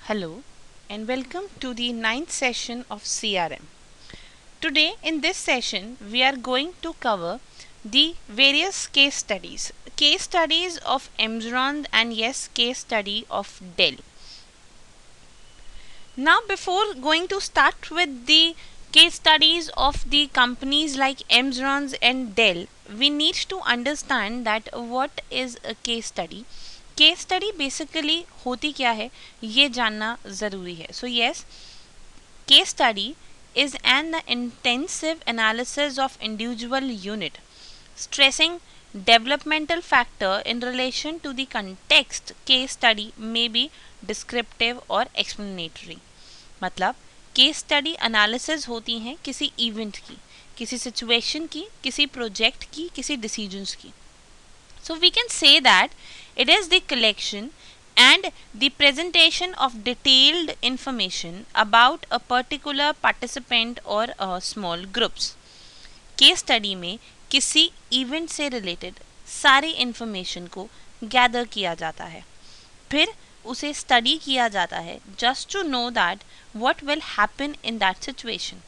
Hello and welcome to the ninth session of CRM. Today in this session we are going to cover the various case studies of Emzron and yes case study of Dell. Now before going to start with the case studies of the companies like Emzron and Dell, we need to understand that what is a case study. Case study basically होती क्या है ये जानना ज़रूरी है. So yes, case study is an intensive analysis of individual unit stressing developmental factor in relation to the context. Case study may be descriptive और explanatory. मतलब case study analysis होती हैं किसी इवेंट की, किसी सिचुएशन की, किसी प्रोजेक्ट की, किसी डिसीजंस की. So we can say that it is the collection and the presentation of detailed information about a particular participant or small groups. Case study में किसी इवेंट से रिलेटेड सारी इंफॉर्मेशन को गैदर किया जाता है, फिर उसे स्टडी किया जाता है just to know that what will happen in that situation,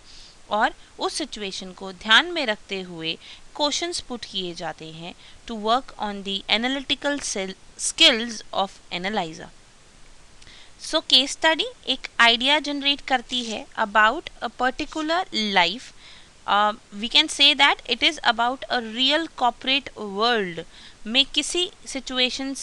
और उस सिचुएशन को ध्यान में रखते हुए क्वेश्चंस पुट किए जाते हैं to work on the analytical skills of analyser. So case study एक आइडिया जनरेट करती है about a particular life. We can say that it is about a real corporate world में किसी सिचुएशन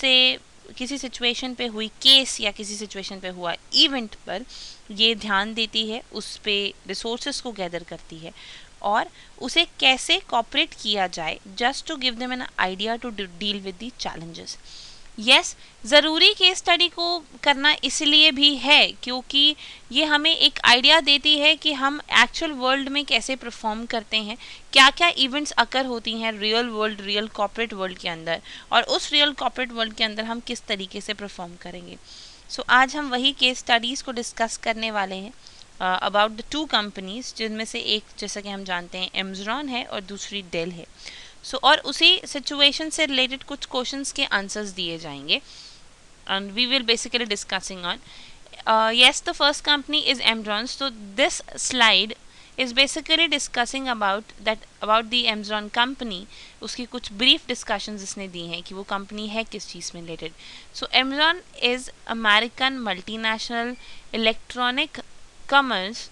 पे हुई केस या किसी सिचुएशन पे हुआ इवेंट पर ये ध्यान देती है, उस पे रिसोर्सेज को गैदर करती है और उसे कैसे कॉपरेट किया जाए just to give them an idea to deal with the challenges. Yes, ज़रूरी केस स्टडी को करना इसलिए भी है क्योंकि ये हमें एक आइडिया देती है कि हम एक्चुअल वर्ल्ड में कैसे परफॉर्म करते हैं, क्या क्या इवेंट्स अकर होती हैं real world, real corporate world के अंदर, और उस रियल कॉर्पोरेट वर्ल्ड के अंदर हम किस तरीके से परफॉर्म करेंगे. सो आज हम वही केस स्टडीज़ को डिस्कस करने वाले हैं अबाउट द टू कंपनीज, जिनमें से एक जैसा कि हम जानते हैं एमजरॉन है और दूसरी डेल है. सो और उसी सिचुएशन से रिलेटेड कुछ क्वेश्चंस के आंसर्स दिए जाएंगे and we will basically discussing on. yes, the first company is Emzron. So this slide is basically discussing about the Emzron company. उसकी कुछ brief discussions इसने दी हैं कि वो कंपनी है किस चीज़ में related. So Emzron is American multinational electronic commerce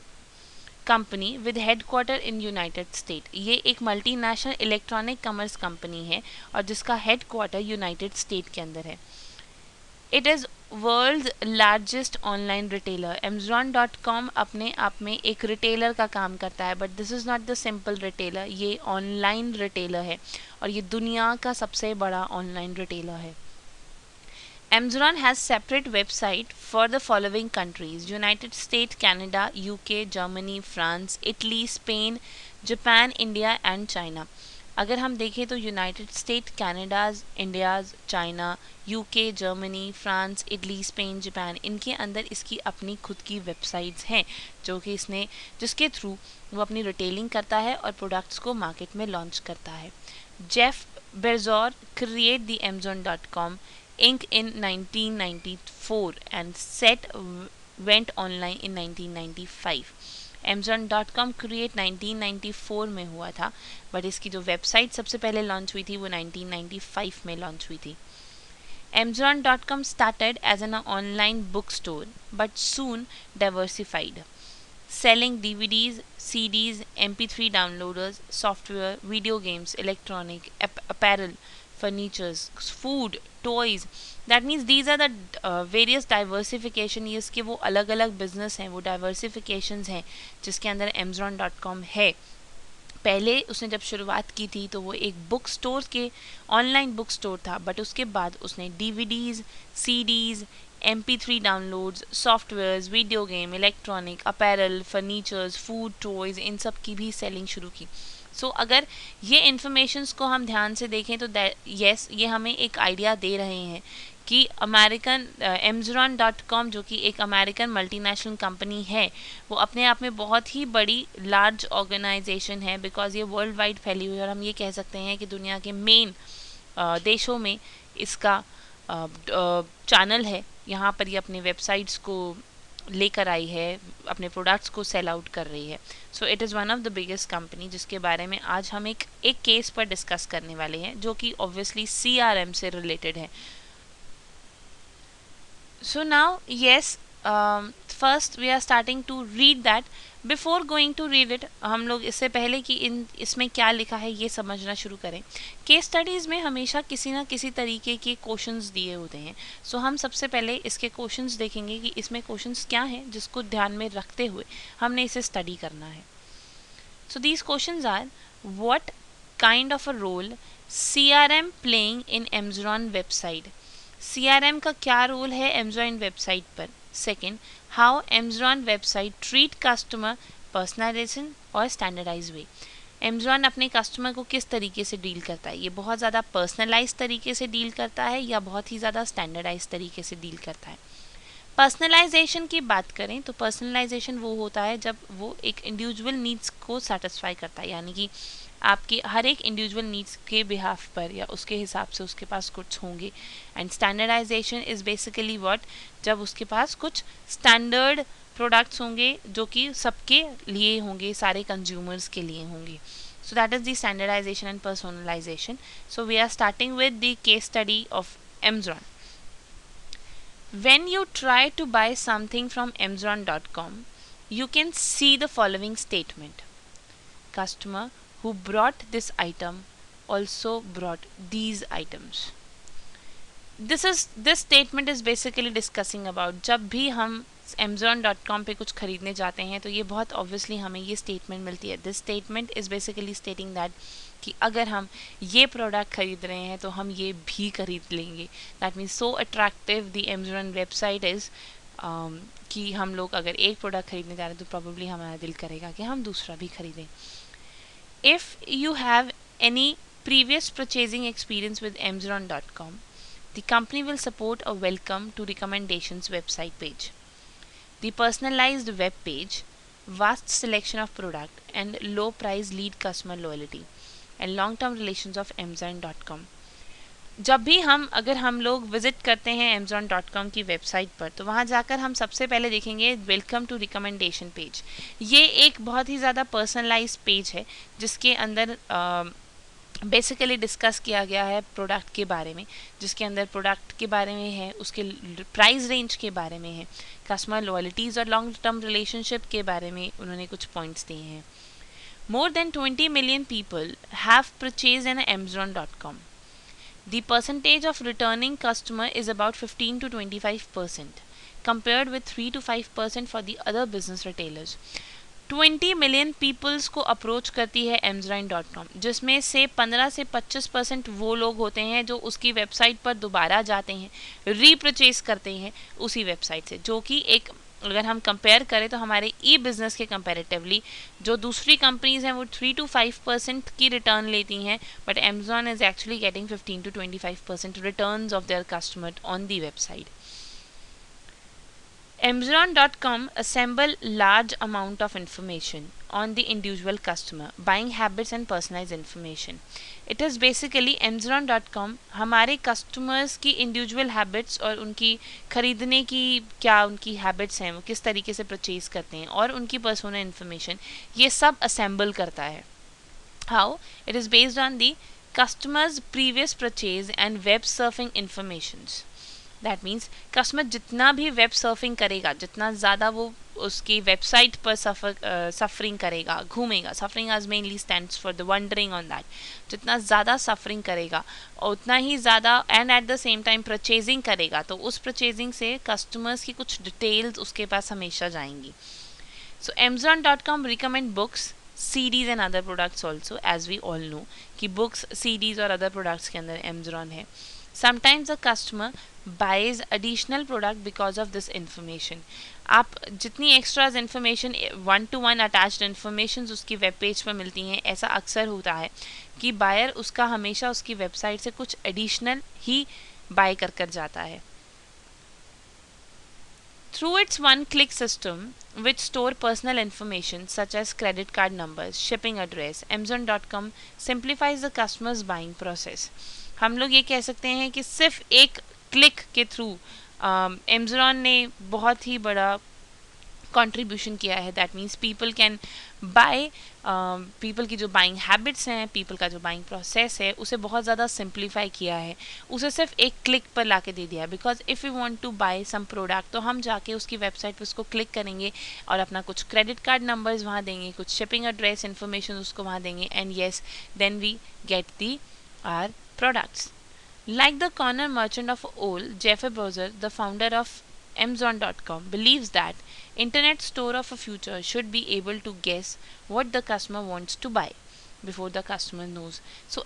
company with headquarter in United state. ये एक मल्टीनेशनल इलेक्ट्रॉनिक कॉमर्स कंपनी है और जिसका हेडक्वार्टर यूनाइटेड स्टेट के अंदर है. It is world largest online retailer. Amazon.com अपने आप में एक रिटेलर का काम करता है, but this is not the simple retailer, ये ऑनलाइन रिटेलर है और ये दुनिया का सबसे बड़ा ऑनलाइन रिटेलर है. Amazon has separate website for the following countries: United States, Canada, UK, Germany, France, Italy, Spain, Japan, India and China. अगर हम देखें तो United state, Canada's, India's, China, UK, Germany, France, Italy, Spain, Japan, इनके अंदर इसकी अपनी खुद की वेबसाइट्स हैं जिसके थ्रू वो अपनी रिटेलिंग करता है और प्रोडक्ट्स को मार्केट में लॉन्च करता है. Jeff Bezos create the Amazon.com Inc. in 1994 and set went online in 1995. Amazon.com create 1994 में हुआ था, बट इसकी जो वेबसाइट सबसे पहले लॉन्च हुई थी वो 1995 में लॉन्च हुई थी. Amazon.com started as an online bookstore but soon diversified, selling DVDs, CDs, MP3 downloaders, software, video games, electronic, apparel, furnitures, food, toys. That means these are the various diversification. ये इसके वो अलग अलग बिजनेस हैं, वो डाइवर्सिफिकेशंस हैं जिसके अंदर Amazon.com है. पहले उसने जब शुरुआत की थी तो वो एक बुक स्टोर के ऑनलाइन बुक स्टोर था, बट उसके बाद उसने DVDs, CDs, MP3 downloads, softwares, video game, electronic, apparel, furnitures, food, toys, इन सब की भी सेलिंग शुरू की. सो अगर ये इन्फॉर्मेशंस को हम ध्यान से देखें तो यस, ये हमें एक आइडिया दे रहे हैं कि अमेरिकन Amazon.com जो कि एक अमेरिकन मल्टीनेशनल कंपनी है, वो अपने आप में बहुत ही बड़ी लार्ज ऑर्गेनाइजेशन है, बिकॉज ये वर्ल्ड वाइड फैली हुई है और हम ये कह सकते हैं कि दुनिया के मेन देशों में इसका चैनल है. यहाँ पर ये अपने वेबसाइट्स को लेकर आई है, अपने प्रोडक्ट्स को सेल आउट कर रही है. So it is one of the biggest company जिसके बारे में आज हम एक केस पर डिस्कस करने वाले हैं जो कि ऑब्वियसली CRM से रिलेटेड है. So now, yes, first we are starting to read that. Before going to read it, हम लोग इससे पहले कि इसमें क्या लिखा है ये समझना शुरू करें. केस स्टडीज़ में हमेशा किसी ना किसी तरीके के क्वेश्चंस दिए होते हैं. सो हम सबसे पहले इसके क्वेश्चंस देखेंगे कि इसमें क्वेश्चंस क्या हैं जिसको ध्यान में रखते हुए हमने इसे स्टडी करना है. So these questions are: what kind of a role CRM playing in Amazon website? CRM का क्या रोल है Amazon वेबसाइट पर? Second, how Amazon website treat customer personalisation और स्टैंडर्डाइज वे. Amazon अपने कस्टमर को किस तरीके से डील करता है? ये बहुत ज़्यादा पर्सनलाइज तरीके से डील करता है या बहुत ही ज़्यादा स्टैंडर्डाइज तरीके से डील करता है? पर्सनलाइजेशन की बात करें तो पर्सनलाइजेशन वो होता है जब वो एक इंडिविजुअल नीड्स को सेटिस्फाई करता है, यानी कि आपके हर एक इंडिविजुअल नीड्स के बिहाफ पर या उसके हिसाब से उसके पास कुछ होंगे. And standardisation is basically what, जब उसके पास कुछ स्टैंडर्ड प्रोडक्ट्स होंगे जो कि सबके लिए होंगे, सारे कंज्यूमर्स के लिए होंगे. So that is the standardization and personalization. So we are starting with the case study of Amazon. When you try to buy something from Amazon.com, you can see the following statement. Customer who brought this item also brought these items. This statement is basically discussing about जब भी हम Amazon.com पे कुछ खरीदने जाते हैं तो ये बहुत obviously हमें ये statement मिलती है. This statement is basically stating that कि अगर हम ये प्रोडक्ट खरीद रहे हैं तो हम ये भी खरीद लेंगे. That means so attractive the Amazon website is कि हम लोग अगर एक प्रोडक्ट खरीदने जा रहे हैं तो प्रॉब्ली हमारा दिल करेगा कि हम दूसरा भी खरीदें. If you have any previous purchasing experience with Amazon.com, the company will support a welcome to recommendations website page. The personalized web page, vast selection of product and low price lead customer loyalty and long-term relations of Amazon.com. जब भी अगर हम लोग visit करते हैं Amazon.com की website पर तो वहाँ जाकर हम सबसे पहले देखेंगे वेलकम टू रिकमेंडेशन पेज. ये एक बहुत ही ज़्यादा पर्सनलाइज्ड पेज है जिसके अंदर बेसिकली डिस्कस किया गया है प्रोडक्ट के बारे में, जिसके अंदर प्रोडक्ट के बारे में है, उसके प्राइस रेंज के बारे में है, कस्टमर लॉयल्टीज़ और लॉन्ग टर्म रिलेशनशिप के बारे में उन्होंने कुछ पॉइंट्स दिए हैं. More than 20 million people have purchased on Amazon.com. The percentage of returning customer is about 15 to 25%, compared with 3 to 5% for the other business retailers. 20 million peoples को approach करती है Amazon.com, जिसमें से 15 से 25% वो लोग होते हैं जो उसकी वेबसाइट पर दोबारा जाते हैं, रीपरचेज करते हैं उसी वेबसाइट से, जो कि एक अगर हम कंपेयर करें तो हमारे ई बिज़नेस के कंपैरेटिवली जो दूसरी कंपनीज हैं वो 3 to 5% की रिटर्न लेती हैं, but Amazon is actually getting 15 to 25% returns of their customer on the website. Amazon.com assemble large amount of information on the individual customer, buying habits and personalized information. It is basically Amazon.com हमारे customers की individual habits और उनकी खरीदने की क्या उनकी habits हैं, वो किस तरीके से purchase करते हैं और उनकी personal information ये सब assemble करता है. How? It is based on the customer's previous purchase and web surfing informations. That means customer जितना भी वेब सर्फिंग करेगा, जितना ज़्यादा वो उसकी वेबसाइट पर सफरिंग करेगा, घूमेगा, सफरिंग आज mainly stands for the wondering on that, जितना ज़्यादा सफरिंग करेगा और उतना ही ज़्यादा and eight the same time purchasing करेगा, तो उस परचेजिंग से कस्टमर्स की कुछ डिटेल्स उसके पास हमेशा जाएंगी. So Amazon.com recommend books, CDs and other products also, as we all know कि बुक्स, CDs और अदर प्रोडक्ट्स के अंदर Amazon है. Sometimes a customer buys additional product because of this information. आप जितनी extras information 1-to-1 attached information उसकी web page पर मिलती हैं, ऐसा अक्सर होता है कि बायर उसका हमेशा उसकी वेबसाइट से कुछ एडिशनल ही बाय कर जाता है. Through its one-click system, which store personal information such as credit card numbers, shipping address, Amazon.com simplifies the customer's buying process. हम लोग ये कह सकते हैं कि सिर्फ एक क्लिक के थ्रू Amazon ने बहुत ही बड़ा कंट्रीब्यूशन किया है. That means people can buy, people की जो बाइंग हैबिट्स हैं, पीपल का जो बाइंग प्रोसेस है, उसे बहुत ज़्यादा सिंप्लीफाई किया है, उसे सिर्फ एक क्लिक पर ला के दे दिया. Because if you want to buy some product तो हम जाके उसकी वेबसाइट पर उसको क्लिक करेंगे और अपना कुछ क्रेडिट कार्ड नंबर्स वहाँ देंगे, कुछ शिपिंग एड्रेस इन्फॉर्मेशन उसको वहाँ देंगे, and yes then we get their products. Like the corner merchant of Old, Jeff Bezos, the founder of Amazon.com, believes that internet store of a future should be able to guess what the customer wants to buy before the customer knows. So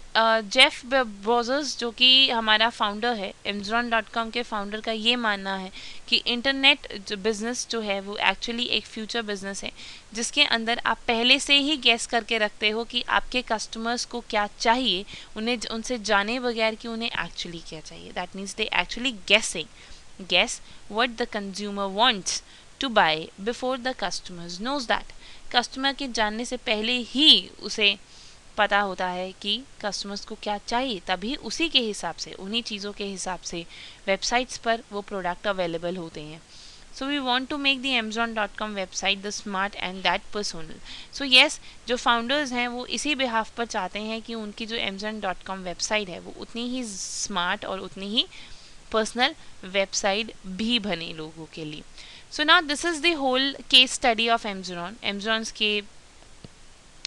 Jeff Bezos जो कि हमारा founder है, Amazon.com के founder का ये मानना है कि इंटरनेट जो बिजनेस जो है वो एक्चुअली एक फ्यूचर बिजनेस है जिसके अंदर आप पहले से ही गेस करके रखते हो कि आपके कस्टमर्स को क्या चाहिए, उन्हें उनसे जाने बगैर कि उन्हें एक्चुअली क्या चाहिए. That means they actually guess what the consumer wants to buy before the customers knows that. Customer के जानने से पहले ही उसे पता होता है कि कस्टमर्स को क्या चाहिए, तभी उसी के हिसाब से, उन्हीं चीज़ों के हिसाब से वेबसाइट्स पर वो प्रोडक्ट अवेलेबल होते हैं. So we want to make the Amazon.com website the smart and that personal. So yes, जो फाउंडर्स हैं वो इसी बिहाफ पर चाहते हैं कि उनकी जो Amazon.com वेबसाइट है वो उतनी ही स्मार्ट और उतनी ही पर्सनल वेबसाइट भी बने लोगों के लिए. So now this is the whole case study of Amazon. Amazon's के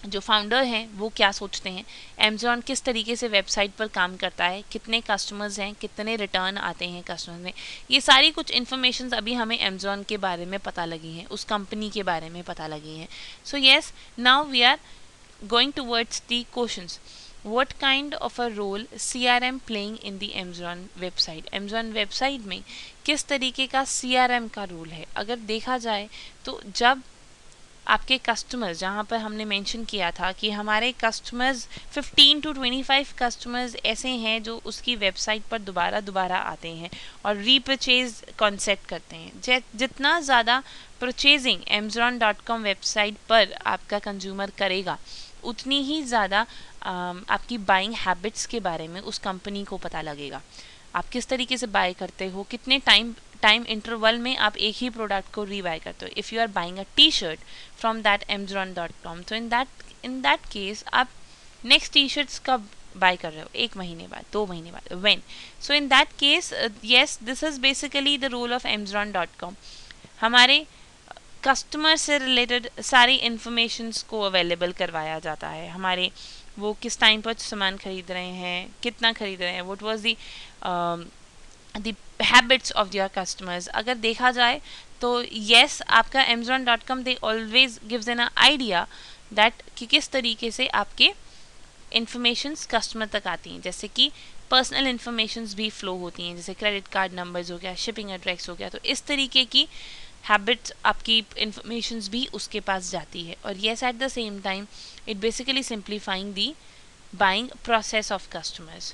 जो फाउंडर हैं वो क्या सोचते हैं, Amazon किस तरीके से वेबसाइट पर काम करता है, कितने कस्टमर्स हैं, कितने रिटर्न आते हैं कस्टमर में, ये सारी कुछ इन्फॉर्मेशन अभी हमें Amazon के बारे में पता लगी हैं, उस कंपनी के बारे में पता लगी हैं. So yes, now we are going towards the questions. What kind of a role CRM playing in the Amazon website? Amazon website में किस तरीके का CRM का रोल है. अगर देखा जाए तो जब आपके कस्टमर्स, जहाँ पर हमने मेंशन किया था कि हमारे कस्टमर्स 15 to 25 कस्टमर्स ऐसे हैं जो उसकी वेबसाइट पर दोबारा आते हैं और रीपरचेज कॉन्सेप्ट करते हैं. जितना ज़्यादा परचेजिंग Amazon.com वेबसाइट पर आपका कंज्यूमर करेगा उतनी ही ज़्यादा आपकी बाइंग हैबिट्स के बारे में उस कंपनी को पता लगेगा. आप किस तरीके से बाय करते हो, कितने टाइम इंटरवल में आप एक ही प्रोडक्ट को रीबाय करते हो. If you are buying a T shirt from that Amazon.com, तो इन दैट केस आप नेक्स्ट टी शर्ट्स कब बाय कर रहे हो, 1 महीने बाद, 2 महीने बाद, when. So in that case yes, this is basically the role of Amazon.com. हमारे कस्टमर से रिलेटेड सारी इंफॉर्मेशंस को अवेलेबल करवाया जाता है. हमारे वो किस टाइम पर सामान खरीद रहे हैं, कितना खरीद रहे हैं, what was the habits of your customers. अगर देखा जाए तो येस, आपका Amazon.com they always gives an idea that कि किस तरीके से आपके इंफॉर्मेशंस कस्टमर तक आती हैं. जैसे कि पर्सनल इंफॉर्मेशंस भी फ्लो होती हैं, जैसे क्रेडिट कार्ड नंबर्स हो गया, शिपिंग एड्रेस हो गया. तो इस तरीके की हैबिट्स, आपकी इंफॉर्मेशंस भी उसके पास जाती है. और yes, eight the same time it basically simplifying the buying process of customers.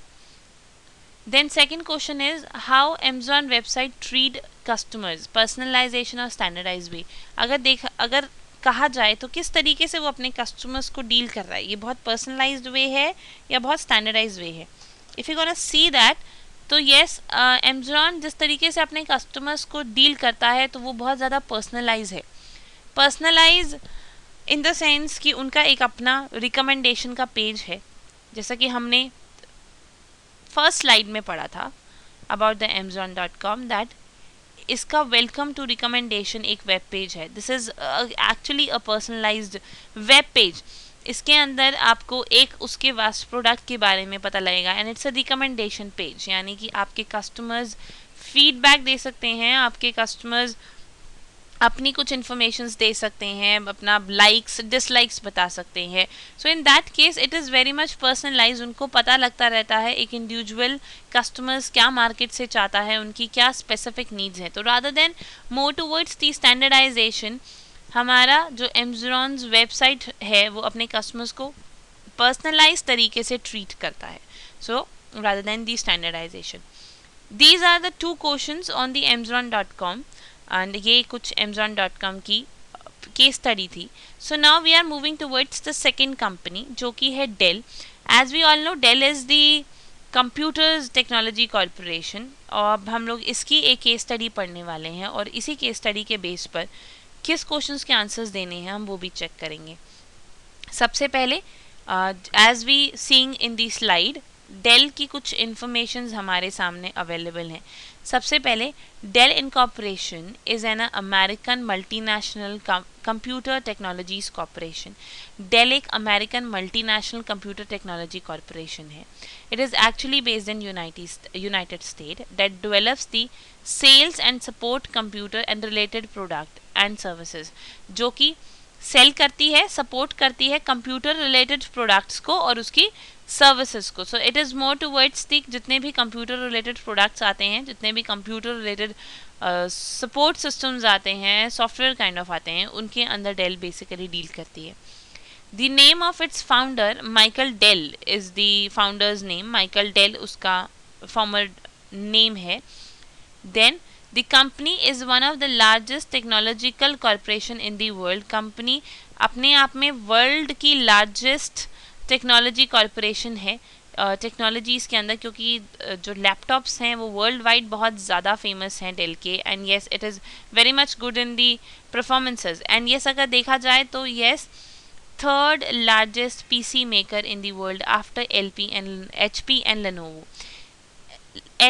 Then second question is how Amazon website treat customers, personalization और standardized way. अगर कहा जाए तो किस तरीके से वो अपने कस्टमर्स को डील कर रहा है, ये बहुत पर्सनलाइज्ड वे है या बहुत स्टैंडर्डाइज्ड वे है. If you gonna see that, तो येस, Amazon जिस तरीके से अपने कस्टमर्स को डील करता है तो वो बहुत ज़्यादा पर्सनलाइज है. पर्सनलाइज इन द सेंस कि उनका एक अपना रिकमेंडेशन का पेज है, जैसा कि हमने फर्स्ट स्लाइड में पढ़ा था अबाउट द Amazon.com, दैट इसका वेलकम टू रिकमेंडेशन एक वेब पेज है. This is actually a personalised web page. इसके अंदर आपको एक उसके वास्ट प्रोडक्ट के बारे में पता लगेगा and it's a recommendation page, यानी कि आपके कस्टमर्स फीडबैक दे सकते हैं, आपके कस्टमर्स अपनी कुछ इन्फॉर्मेशंस दे सकते हैं, अपना लाइक्स डिसलाइक्स बता सकते हैं. So in that case it is very much personalize. उनको पता लगता रहता है एक इंडिविजुअल कस्टमर्स क्या मार्केट से चाहता है, उनकी क्या स्पेसिफिक नीड्स है. तो rather than more towards the standardisation, हमारा जो Amazon's वेबसाइट है वो अपने कस्टमर्स को पर्सनलाइज तरीके से ट्रीट करता है. So rather than the standardisation, these are the 2 questions on the Amazon.com. And ये कुछ Amazon.com की केस स्टडी थी. So now we are moving towards the second company जो कि है Dell. As we all know, Dell is the computers technology corporation. और अब हम लोग इसकी एक केस स्टडी पढ़ने वाले हैं और इसी केस स्टडी के बेस पर किस क्वेश्चंस के आंसर्स देने हैं हम वो भी चेक करेंगे. सबसे पहले as we seeing in the slide, Dell की कुछ इंफॉर्मेशंस हमारे सामने अवेलेबल हैं. सबसे पहले, Dell incorporation is an American multinational computer technologies corporation. Dell एक American multinational computer technology corporation है. It is actually based in United State that develops the sales and support computer and related product and services, जो कि cell करती है, support करती है computer related products को और उसकी सर्विसेज को. So it is more towards the जितने भी कंप्यूटर रिलेटेड प्रोडक्ट्स आते हैं, जितने भी कंप्यूटर रिलेटेड सपोर्ट सिस्टम्स आते हैं, सॉफ्टवेयर काइंड ऑफ आते हैं, उनके अंदर डेल बेसिकली डील करती है. The name of its founder Michael Dell is the founders name. Michael Dell उसका फॉर्मर नेम है. Then the company is one of the largest technological corporation in the world. Company अपने आप में world की largest technology corporation है technologies के अंदर, क्योंकि जो लैपटॉप्स हैं वो वर्ल्ड वाइड बहुत ज़्यादा फेमस हैं डेल के. And yes, it is very much good in the performances. And yes, अगर देखा जाए तो yes, third largest PC maker in the world after HP and Lenovo.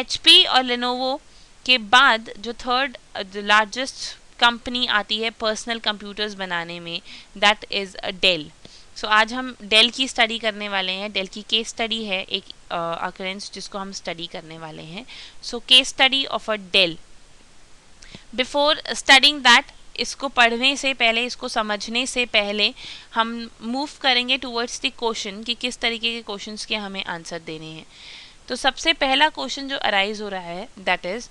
HP और लेनोवो के बाद जो थर्ड लार्जेस्ट कंपनी आती है पर्सनल कंप्यूटर्स बनाने में, दैट इज़ डेल. सो आज हम डेल की स्टडी करने वाले हैं. डेल की केस स्टडी है एक अकरेंस जिसको हम स्टडी करने वाले हैं. So case study of a Dell. Before studying that, इसको पढ़ने से पहले, इसको समझने से पहले हम मूव करेंगे टूवर्ड्स द क्वेश्चन कि किस तरीके के क्वेश्चंस के हमें आंसर देने हैं. तो सबसे पहला क्वेश्चन जो अराइज हो रहा है that is,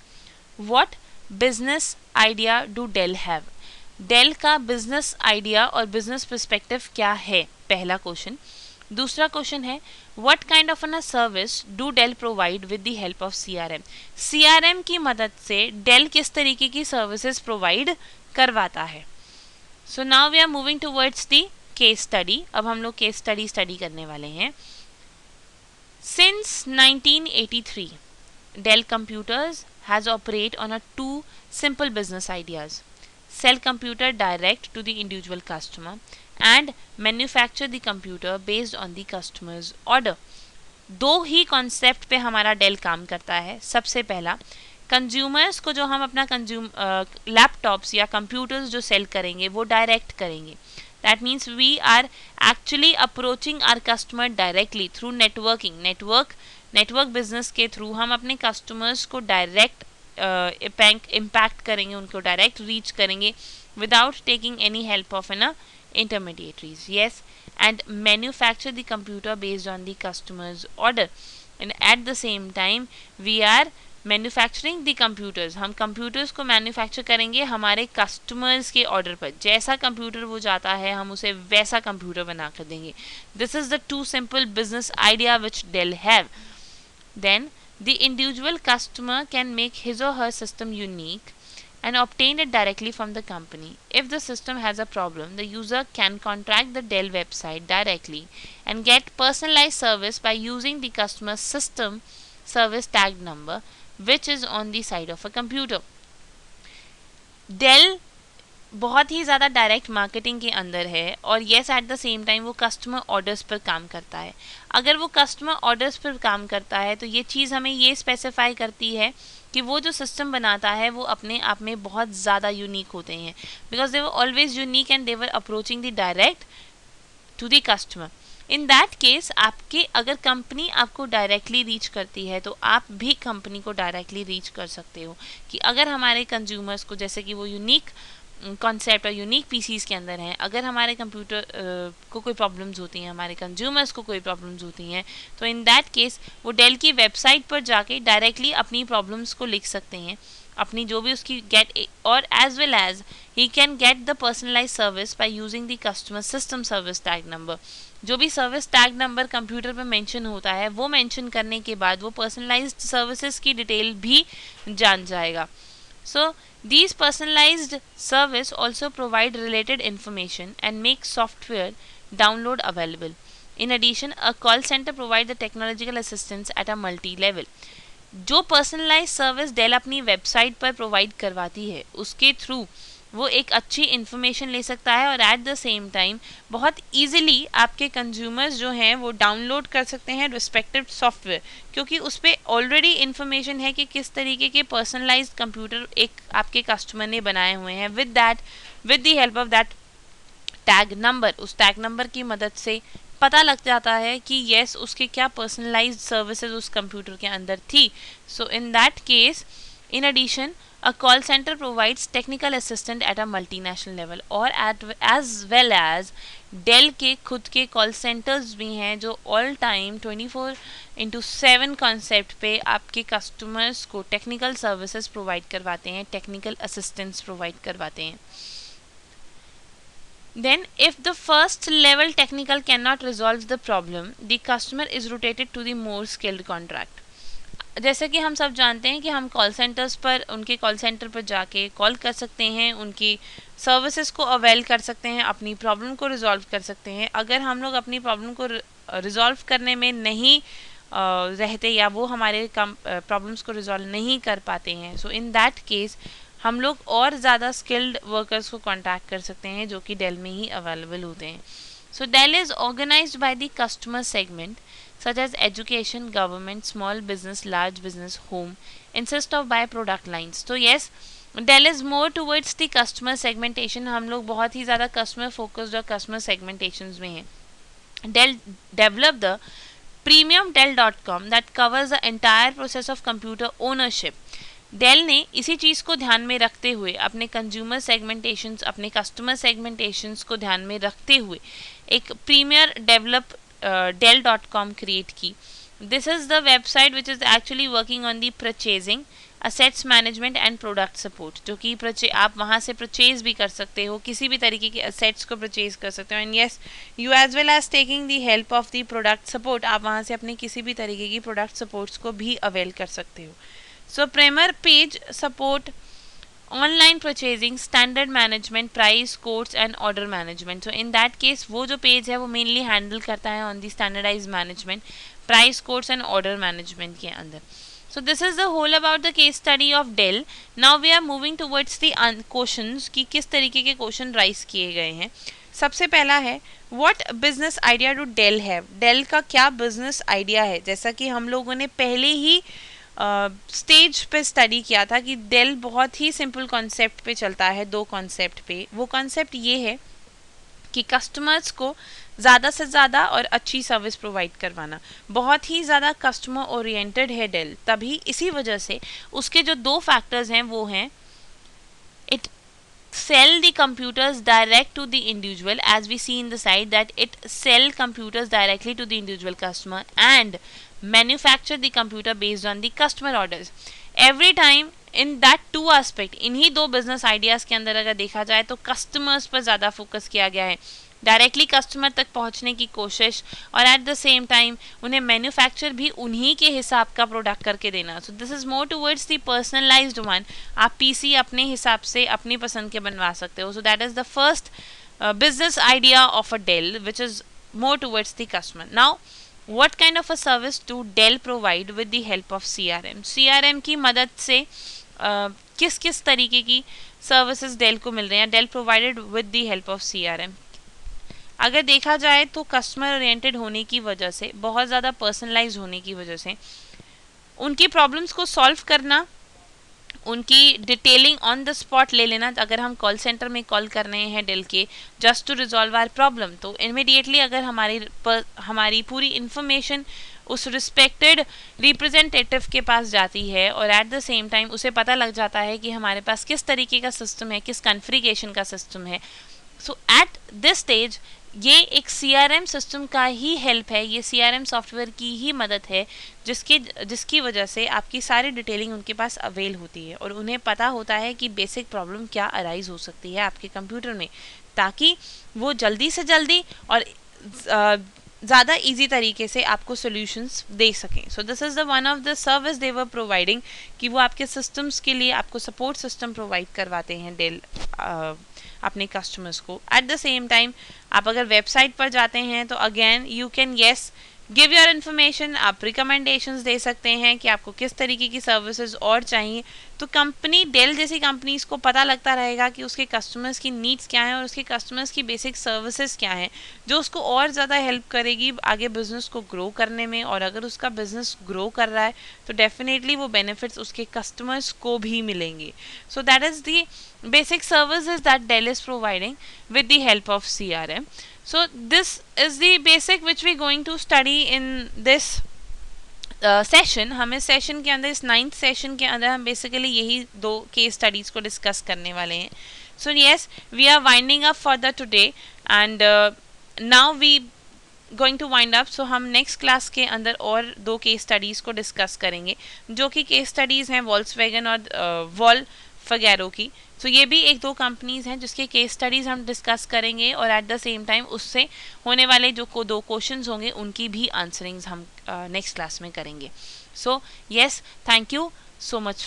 What business idea do Dell have? Dell का बिजनेस आइडिया और बिजनेस पर्सपेक्टिव क्या है, पहला क्वेश्चन. दूसरा क्वेश्चन है, What kind of a service do Dell provide with the help of CRM? CRM की मदद से डेल किस तरीके की सर्विसेज प्रोवाइड करवाता है. So now we are moving towards the case study. अब हम लोग केस स्टडी करने वाले हैं. Since 1983, Dell Computers has operate on a two simple business ideas: sell computer direct to the individual customer and manufacture the computer based on the customer's order. दो ही concept पे हमारा del काम करता है. सबसे पहला, कंज्यूमर्स को जो हम अपना लैपटॉप्स या कंप्यूटर्स जो सेल करेंगे वो डायरेक्ट करेंगे. That means we are actually approaching our customer directly through networking. Network business के थ्रू हम अपने कस्टमर्स को डायरेक्ट इम्पैक्ट करेंगे, उनको डायरेक्ट रीच करेंगे without taking any help of an intermediaries. Yes, and manufacture the computer based on the customer's order. And at the same time we are manufacturing the computers. हम computers को manufacture करेंगे हमारे customers के order पर. जैसा computer वो जाता है हम उसे वैसा कंप्यूटर बना कर देंगे. This is the too simple business idea which Dell have. Then the individual customer can make his or her system unique and obtain it directly from the company. If the system has a problem, the user can contact the Dell website directly and get personalized service by using the customer's system service tag number which is on the side of a computer. Dell बहुत ही ज़्यादा direct marketing के अंदर है और yes eight the same time वो customer orders पर काम करता है. अगर वो कस्टमर ऑर्डर्स पर काम करता है तो ये चीज़ हमें ये स्पेसिफाई करती है कि वो जो सिस्टम बनाता है वो अपने आप में बहुत ज़्यादा यूनिक होते हैं, because they were always unique and they were approaching the direct to the customer. In that case आपके अगर कंपनी आपको डायरेक्टली रीच करती है तो आप भी कंपनी को डायरेक्टली रीच कर सकते हो कि अगर हमारे कंज्यूमर्स को, जैसे कि वो यूनिक कॉन्सेप्ट और यूनिक पीसीज के अंदर हैं, अगर हमारे कंप्यूटर को कोई प्रॉब्लम्स होती हैं, हमारे कंज्यूमर्स को कोई प्रॉब्लम्स होती हैं, तो इन दैट केस वो डेल की वेबसाइट पर जाके डायरेक्टली अपनी प्रॉब्लम्स को लिख सकते हैं, अपनी जो भी उसकी गेट, और as well as he can get the personalise service by using the customer system service tag number. जो भी सर्विस टैग नंबर कंप्यूटर पे मेंशन होता है वो मेंशन करने के बाद वो पर्सनलाइज्ड सर्विसेज की डिटेल भी जान जाएगा. So these personalized service also provide related information and make software download available. In addition, a call center provide the technological assistance at a multi-level. जो personalized service डेल अपनी website पर provide करवाती है उसके through वो एक अच्छी information ले सकता है और एट द सेम टाइम बहुत ईजिली आपके कंज्यूमर्स जो हैं वो डाउनलोड कर सकते हैं रिस्पेक्टिव सॉफ्टवेयर, क्योंकि उस पर ऑलरेडी इन्फॉर्मेशन है कि किस तरीके के पर्सनलाइज्ड कंप्यूटर एक आपके कस्टमर ने बनाए हुए हैं। With the help of that tag number, उस टैग नंबर की मदद से पता लग जाता है कि यस उसके क्या पर्सनलाइज्ड सर्विसेज उस कंप्यूटर के अंदर थी। So in that case in addition a call center provides technical assistant at a multinational level और at as well as Dell के खुद के कॉल सेंटर्स भी हैं जो ऑल टाइम 24/7 कॉन्सेप्ट पे आपके कस्टमर्स को टेक्निकल सर्विसेज प्रोवाइड करवाते हैं, टेक्निकल असिस्टेंस प्रोवाइड करवाते हैं। Then, if the first level technical cannot resolve the problem, the customer is rotated to the more skilled contract. जैसे कि हम सब जानते हैं कि हम कॉल सेंटर्स पर उनके कॉल सेंटर पर जाके कॉल कर सकते हैं, उनकी सर्विसेज को अवेल कर सकते हैं, अपनी प्रॉब्लम को रिजॉल्व कर सकते हैं। अगर हम लोग अपनी प्रॉब्लम को रिजॉल्व करने में नहीं रहते या वो हमारे प्रॉब्लम्स को रिजॉल्व नहीं कर पाते हैं, सो इन दैट केस हम लोग और ज़्यादा स्किल्ड वर्कर्स को कॉन्टैक्ट कर सकते हैं जो कि डेल में ही अवेलेबल होते हैं। So Dell is organised by the customer segment such as education, government, small business, large business, home, insist of by product lines. So yes, Dell is more towards the customer segmentation. हम लोग बहुत ही ज़्यादा customer focused और customer segmentations में हैं। Dell developed the premium Dell.com that covers the entire process of computer ownership. Dell ने इसी चीज़ को ध्यान में रखते हुए अपने कंज्यूमर सेगमेंटेशंस, अपने कस्टमर सेगमेंटेशंस को ध्यान में रखते हुए एक प्रीमियर डेवलप Dell.com क्रिएट की। This is the website which is actually working on the purchasing, assets management and product support, जो कि आप वहाँ से परचेज भी कर सकते हो, किसी भी तरीके के असेट्स को परचेज कर सकते हो। And yes you as well as taking the help of the product support, आप वहाँ से अपने किसी भी तरीके की प्रोडक्ट सपोर्ट्स को भी अवेल कर सकते हो। So premier page support online purchasing, standard management, price, codes and order management. So in that case वो जो पेज है वो मेनली हैंडल करता है on the standardise management, price, codes and order management के अंदर। So this is the whole about the case study of Dell. Now we are moving towards the questions कि किस तरीके के क्वेश्चन राइज किए गए हैं। सबसे पहला है what business idea do Dell have, Dell का क्या बिजनेस आइडिया है। जैसा कि हम लोगों ने पहले ही स्टेज पे स्टडी किया था कि डेल बहुत ही सिंपल कॉन्सेप्ट पे चलता है, दो कॉन्सेप्ट पे। वो कॉन्सेप्ट ये है कि कस्टमर्स को ज़्यादा से ज़्यादा और अच्छी सर्विस प्रोवाइड करवाना। बहुत ही ज़्यादा कस्टमर ओरिएंटेड है डेल, तभी इसी वजह से उसके जो दो फैक्टर्स हैं वो हैं it sell the computers direct to the individual, as we see in the side that it sell computers directly to the individual customer and manufacture the computer based on the customer orders. Every time in that two aspect, इन्हीं दो business ideas के अंदर अगर देखा जाए तो customers पर ज़्यादा फोकस किया गया है, डायरेक्टली कस्टमर तक पहुंचने की कोशिश और एट द सेम टाइम उन्हें मैन्युफैक्चर भी उन्हीं के हिसाब का प्रोडक्ट करके देना। So this is more towards the personalised one. आप पीसी अपने हिसाब से अपनी पसंद के बनवा सकते हो। So that is the first business idea of a Dell which is more towards the customer. Now what kind of a service do Dell provide with the help of CRM? CRM की मदद से किस किस तरीके की services del को मिल रहे हैं, Dell provided with the help of CRM। अगर देखा जाए तो कस्टमर ओरिएंटेड होने की वजह से, बहुत ज़्यादा पर्सनलाइज होने की वजह से उनकी प्रॉब्लम्स को सॉल्व करना, उनकी डिटेलिंग ऑन द स्पॉट ले लेना। अगर हम कॉल सेंटर में कॉल कर रहे हैं डेल के just to resolve our problem, तो इमीडिएटली अगर हमारी पूरी इन्फॉर्मेशन उस रिस्पेक्टेड रिप्रेजेंटेटिव के पास जाती है और एट द सेम टाइम उसे पता लग जाता है कि हमारे पास किस तरीके का सिस्टम है, किस कॉन्फ़िगरेशन का सिस्टम है। सो एट दिस स्टेज ये एक CRM सिस्टम का ही हेल्प है, ये CRM सॉफ्टवेयर की ही मदद है जिसकी वजह से आपकी सारी डिटेलिंग उनके पास अवेल होती है और उन्हें पता होता है कि बेसिक प्रॉब्लम क्या अराइज हो सकती है आपके कंप्यूटर में, ताकि वो जल्दी से जल्दी और ज़्यादा इजी तरीके से आपको सॉल्यूशंस दे सकें। सो this is the one of the service they were providing कि वो आपके सिस्टम्स के लिए आपको सपोर्ट सिस्टम प्रोवाइड करवाते हैं डेल अपने कस्टमर्स को। एट द सेम टाइम आप अगर वेबसाइट पर जाते हैं तो again you can give your information, आप रिकमेंडेशंस दे सकते हैं कि आपको किस तरीके की सर्विसेज और चाहिए। तो कंपनी डेल जैसी कंपनीज को पता लगता रहेगा कि उसके कस्टमर्स की नीड्स क्या हैं और उसके कस्टमर्स की बेसिक सर्विसेज क्या हैं, जो उसको और ज़्यादा हेल्प करेगी आगे बिजनेस को ग्रो करने में। और अगर उसका बिजनेस ग्रो कर रहा है तो डेफिनेटली वो बेनिफिट्स उसके कस्टमर्स को भी मिलेंगे। सो that is the basic services that Dell is providing with the help of CRM. So this is the basic which we going to study in this session. हम इस सेशन के अंदर, इस 9th सेशन के अंदर हम बेसिकली यही 2 case studies को डिस्कस करने वाले हैं। So yes, we are winding up for the today and now we going to wind up. So हम नेक्स्ट क्लास के अंदर और 2 केस स्टडीज़ को डिस्कस करेंगे, जो कि केस स्टडीज़ हैं वॉल्क्सवैगन और वॉल्फगैरो की। तो ये भी 1-2 कंपनीज़ हैं जिसके केस स्टडीज़ हम डिस्कस करेंगे और एट द सेम टाइम उससे होने वाले जो 2 क्वेश्चंस होंगे उनकी भी आंसरिंग्स हम नेक्स्ट क्लास में करेंगे। So yes, thank you so much